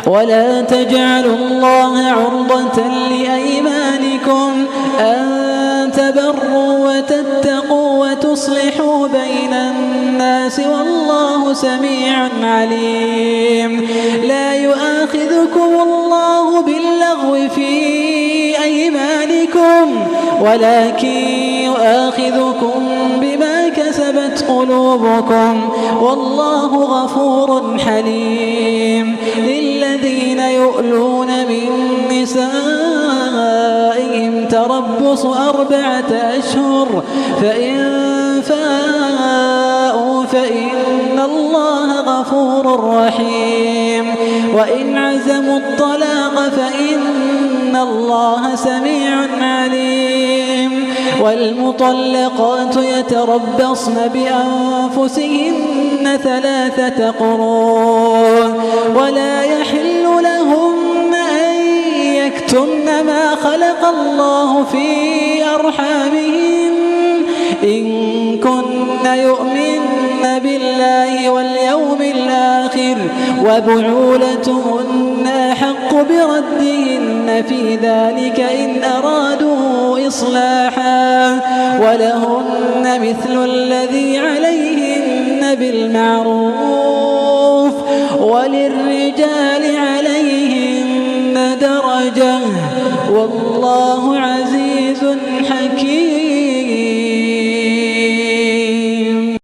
ولا تجعلوا الله عرضة لأيمانكم أن تبروا وتتقوا وتصلحوا بين الناس والله سميع عليم. لا يؤاخذكم الله باللغو في أيمانكم ولكن يؤاخذكم بما كسبت قلوبكم والله غفور حليم. للذين يؤلون من نسائهم تربص 4 أشهر فإن فاءوا فإن الله غفور رحيم. وإن عزموا الطلاق فإن الله سميع عليم. والمطلقات يتربصن بأنفسهن 3 قروء ولا يحل لهن أن يكتمن ما خلق الله في أرحامهن إن كن يؤمن بالله واليوم الآخر وبعولتهن أحق بردهن في ذلك إن أرادوا إصلاحا ولهن مثل الذي عليهن بالمعروف وللرجال عليهن درجة والله عزيز حكيم.